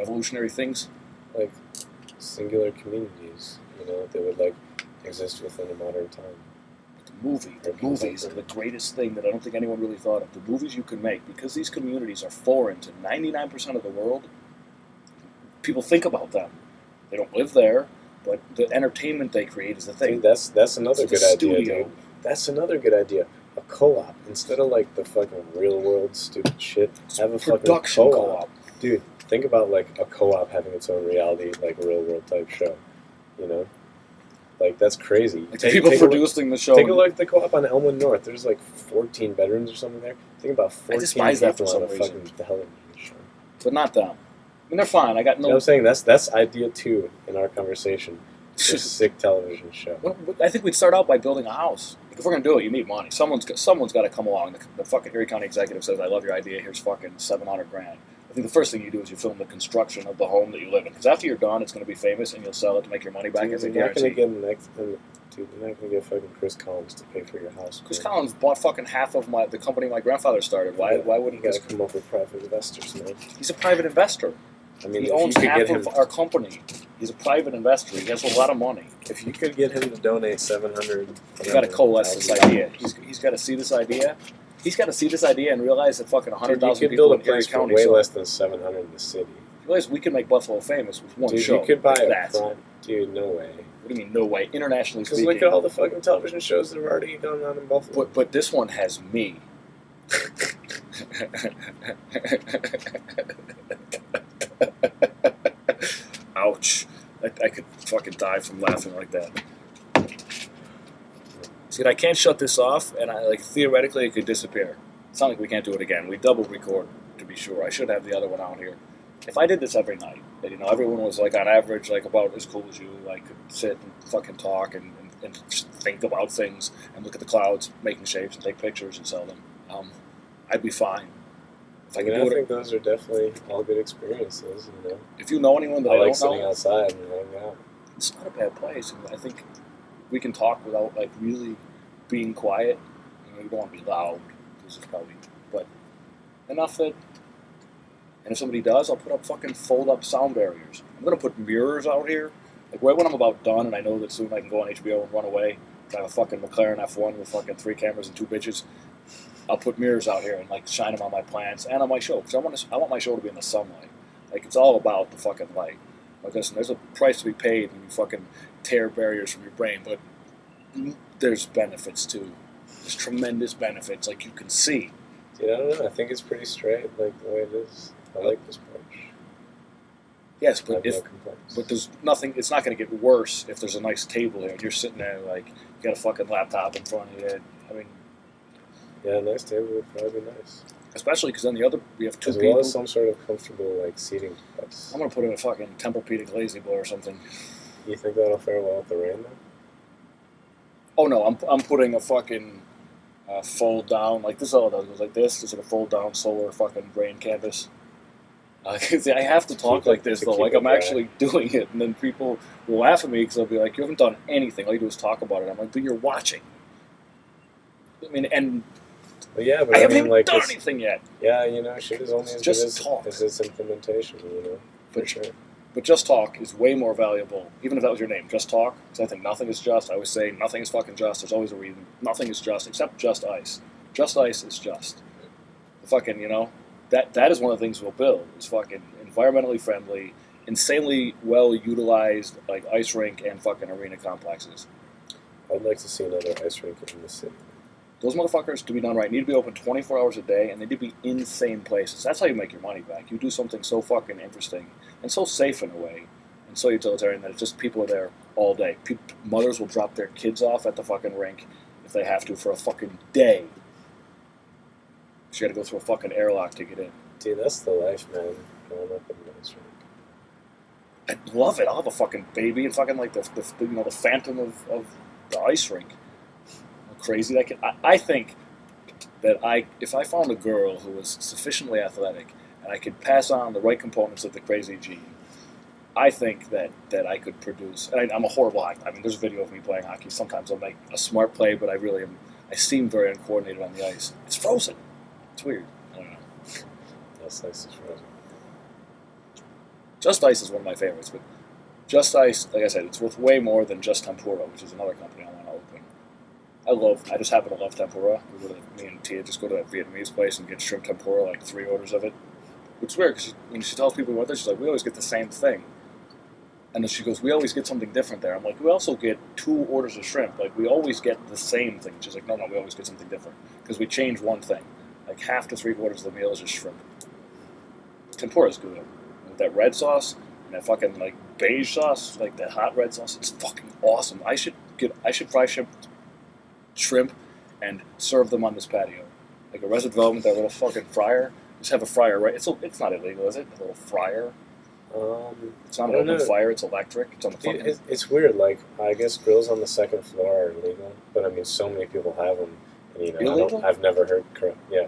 revolutionary things. Like singular communities, they would like exist within a modern time. The movies are the greatest thing that I don't think anyone really thought of. The movies you can make, because these communities are foreign to 99% of the world, people think about them. They don't live there, but the entertainment they create is the thing. Dude, that's another good idea, dude. That's another good idea. A co-op. Instead of like the fucking real world stupid shit, have a production fucking co-op. Dude, think about like a co-op having its own reality, like real world type show. Like, that's crazy. Like people producing the show. Take a look at the co-op on Elmwood North. There's like 14 bedrooms or something there. Think about 14 people on a fucking television show. But not them. I mean, they're fine. I got no... You know what I'm saying? That's idea 2 in our conversation. It's a sick television show. Well, I think we'd start out by building a house. Like, if we're going to do it, you need money. Someone's got to come along. The fucking Erie County executive says, I love your idea. Here's fucking $700,000. I think the first thing you do is you film the construction of the home that you live in. Because after you're gone, it's going to be famous and you'll sell it to make your money back as a guarantee. You're not going to get fucking Chris Collins to pay for your house. Chris Collins bought fucking half of the company my grandfather started. Why wouldn't you guys come up with private investors, man? He's a private investor. I mean, he owns half of our company. He's a private investor. He has a lot of money. If you could get him to donate $700,000, he's got to coalesce this idea. He's got to see this idea. He's got to see this idea and realize that fucking 100,000 people in Erie County. Way less than 700 in the city. You realize we can make Buffalo famous with one show. You could buy that. Dude, no way. What do you mean, no way? Internationally speaking. Because look at all the fucking television shows that have already gone on in Buffalo. But this one has me. Ouch. I could fucking die from laughing like that. See, I can't shut this off, and theoretically it could disappear. It's not like we can't do it again. We double record, to be sure. I should have the other one out here. If I did this every night, everyone was like on average like about as cool as you, could sit and fucking talk and just think about things and look at the clouds, making shapes and take pictures and sell them, I'd be fine. If I think those are definitely all good experiences. If you know anyone that I don't know, like sitting outside and hanging out. It's not a bad place. I think we can talk without really being quiet. You don't want to be loud, because it's probably, but enough that. And if somebody does, I'll put up fucking fold-up sound barriers. I'm going to put mirrors out here. Like, right when I'm about done and I know that soon I can go on HBO and run away, I have a fucking McLaren F1 with fucking 3 cameras and 2 bitches, I'll put mirrors out here and, shine them on my plants and on my show. Because I want my show to be in the sunlight. It's all about the fucking light. Listen, there's a price to be paid when you fucking tear barriers from your brain, but there's benefits, too. There's tremendous benefits, you can see. Dude, I don't know. I think it's pretty straight, the way it is. I like this approach. Yes, but there's nothing. It's not going to get worse if there's a nice table here. You're sitting there you got a fucking laptop in front of you. I mean, yeah, a nice table would probably be nice. Especially because then we have 2 people. As well as some sort of comfortable seating device. I'm going to put in a fucking Tempur-Pedic lazy boy or something. You think that'll fare well with the rain, though? Oh no, I'm putting a fucking fold down. This is all it does. It goes like this. It's like a fold down solar fucking rain canvas. I have to talk like this, though. I'm actually doing it. And then people will laugh at me because they'll be like, you haven't done anything. All you do is talk about it. I'm like, but you're watching. I mean, and well, yeah, but I haven't even done anything yet. Yeah, shit is only as good as its implementation, For sure. But just talk is way more valuable, even if that was your name. Just talk, because I think nothing is just. I always say nothing is fucking just. There's always a reason. Nothing is just, except just ice. Just ice is just. The fucking, that is one of the things we'll build. Is fucking environmentally friendly, insanely well utilized ice rink and fucking arena complexes. I'd like to see another ice rink in the city. Those motherfuckers, to be done right, need to be open 24 hours a day, and they need to be insane places. That's how you make your money back. You do something so fucking interesting and so safe in a way, and so utilitarian that it's just people are there all day. Mothers will drop their kids off at the fucking rink if they have to for a fucking day. You got to go through a fucking airlock to get in. Dude, that's the life, man. Growing up in the ice rink. I love it. I'll have a fucking baby and fucking the phantom of the ice rink. Crazy I think that if I found a girl who was sufficiently athletic and I could pass on the right components of the crazy gene, I think that I could produce. And I'm a horrible hockey. I mean, there's a video of me playing hockey. Sometimes I'll make a smart play, but I really am. I seem very uncoordinated on the ice. It's frozen. It's weird. I don't know. That's nice. It's frozen. Just Ice is one of my favorites, but Just Ice, like I said, it's worth way more than Just Tempura, which is another company I want to open. I just happen to love tempura. Me and Tia just go to a Vietnamese place and get shrimp tempura, like 3 orders of it. Which is weird, because when she tells people what this, she's like, we always get the same thing. And then she goes, we always get something different there. I'm like, we also get 2 orders of shrimp. Like, we always get the same thing. She's like, no, we always get something different. Because we change one thing. Like, half to 3/4 of the meal is just shrimp. Tempura is good. With that red sauce, and that fucking, like, beige sauce, like that hot red sauce, it's fucking awesome. I should fry shrimp and serve them on this patio. Like a Arrested Development, that little fucking fryer. Just have a fryer, right? It's not illegal, is it? A little fryer. It's not an open fire. It's electric. It's on the fucking. It's weird. Like, I guess grills on the second floor are illegal, but I mean, so many people have them. And, you know, I've never heard. Yeah,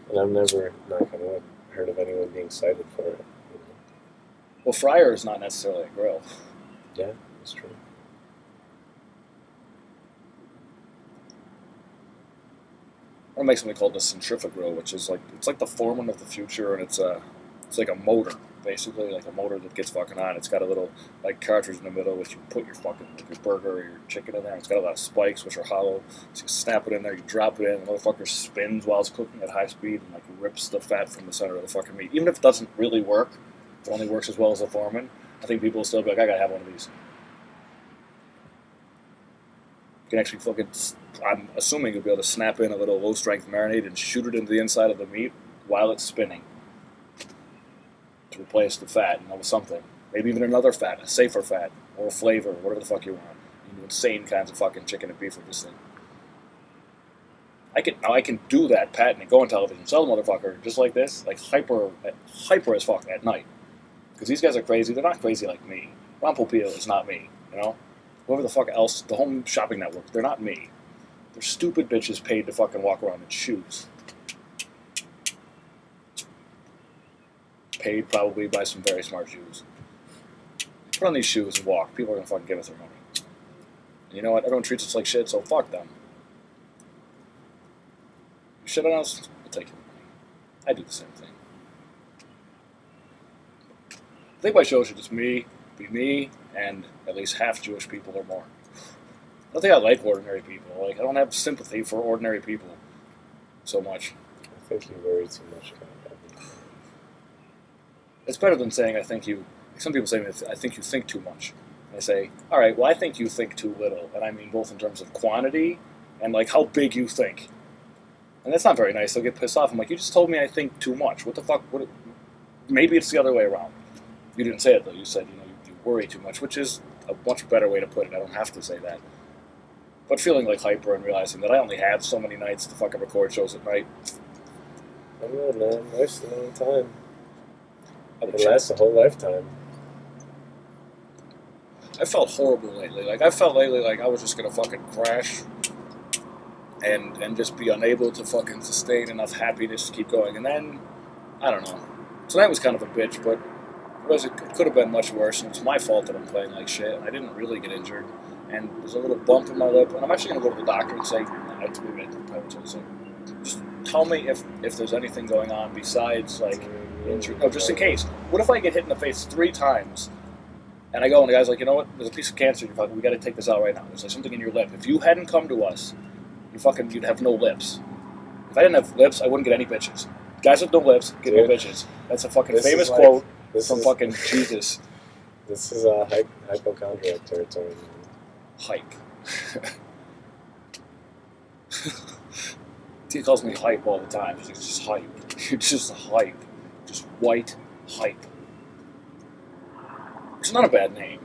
and I've never, knock on wood, heard of anyone being cited for it. You know? Well, fryer is not necessarily a grill. Yeah, that's true. I want to make something called the centrifugrill, which is like it's like the Foreman of the future, and it's like a motor, basically like a motor that gets fucking on. It's got a little like cartridge in the middle, which you put your fucking your burger or your chicken in there. It's got a lot of spikes, which are hollow. So you snap it in there, you drop it in, the motherfucker spins while it's cooking at high speed and like rips the fat from the center of the fucking meat. Even if it doesn't really work, if it only works as well as the Foreman, I think people will still be like, I gotta have one of these. You can actually fucking, I'm assuming you'll be able to snap in a little low-strength marinade and shoot it into the inside of the meat while it's spinning to replace the fat, with something. Maybe even another fat, a safer fat, or a flavor, whatever the fuck you want. You can do insane kinds of fucking chicken and beef with this thing. I can do that patent and go on television, sell the motherfucker just like this, like hyper as fuck at night. Because these guys are crazy. They're not crazy like me. Ron Popeil is not me, you know? Whoever the fuck else, the Home Shopping Network, they're not me. They're stupid bitches paid to fucking walk around in shoes. Paid probably by some very smart Jews. Put on these shoes and walk. People are gonna fucking give us their money. And you know what? Everyone treats us like shit, so fuck them. You shit on us, we'll take your money. I do the same thing. I think my show should just be me, and at least half Jewish people or more. I don't think I like ordinary people. Like, I don't have sympathy for ordinary people so much. I think you worry too much about that. It's better than saying I think you. Some people say I think you think too much. And I say, all right, well, I think you think too little, and I mean both in terms of quantity and like how big you think. And that's not very nice. They'll get pissed off. I'm like, you just told me I think too much. What the fuck? Maybe it's the other way around. You didn't say it though. You said you worry too much, which is a much better way to put it. I don't have to say that. But feeling like hyper and realizing that I only have so many nights to fucking record shows at night. I don't know, man. Life's a long time. It lasts a whole lifetime. I felt horrible lately. Like, I felt lately like I was just gonna fucking crash and just be unable to fucking sustain enough happiness to keep going. And then, I don't know. Tonight was kind of a bitch, but it could have been much worse, and it's my fault that I'm playing like shit, and I didn't really get injured, and there's a little bump in my lip, and I'm actually going to go to the doctor and say, just tell me if there's anything going on besides, like, injury. No, just in case. What if I get hit in the face 3 times, and I go, and the guy's like, you know what, there's a piece of cancer, we got to take this out right now. There's like something in your lip. If you hadn't come to us, you'd have no lips. If I didn't have lips, I wouldn't get any bitches. Guys with no lips get no bitches. That's a fucking famous quote. From fucking Jesus. This is hypochondriac territory. Hype. He calls me hype all the time. He's just hype. You're just hype. Just white hype. It's not a bad name.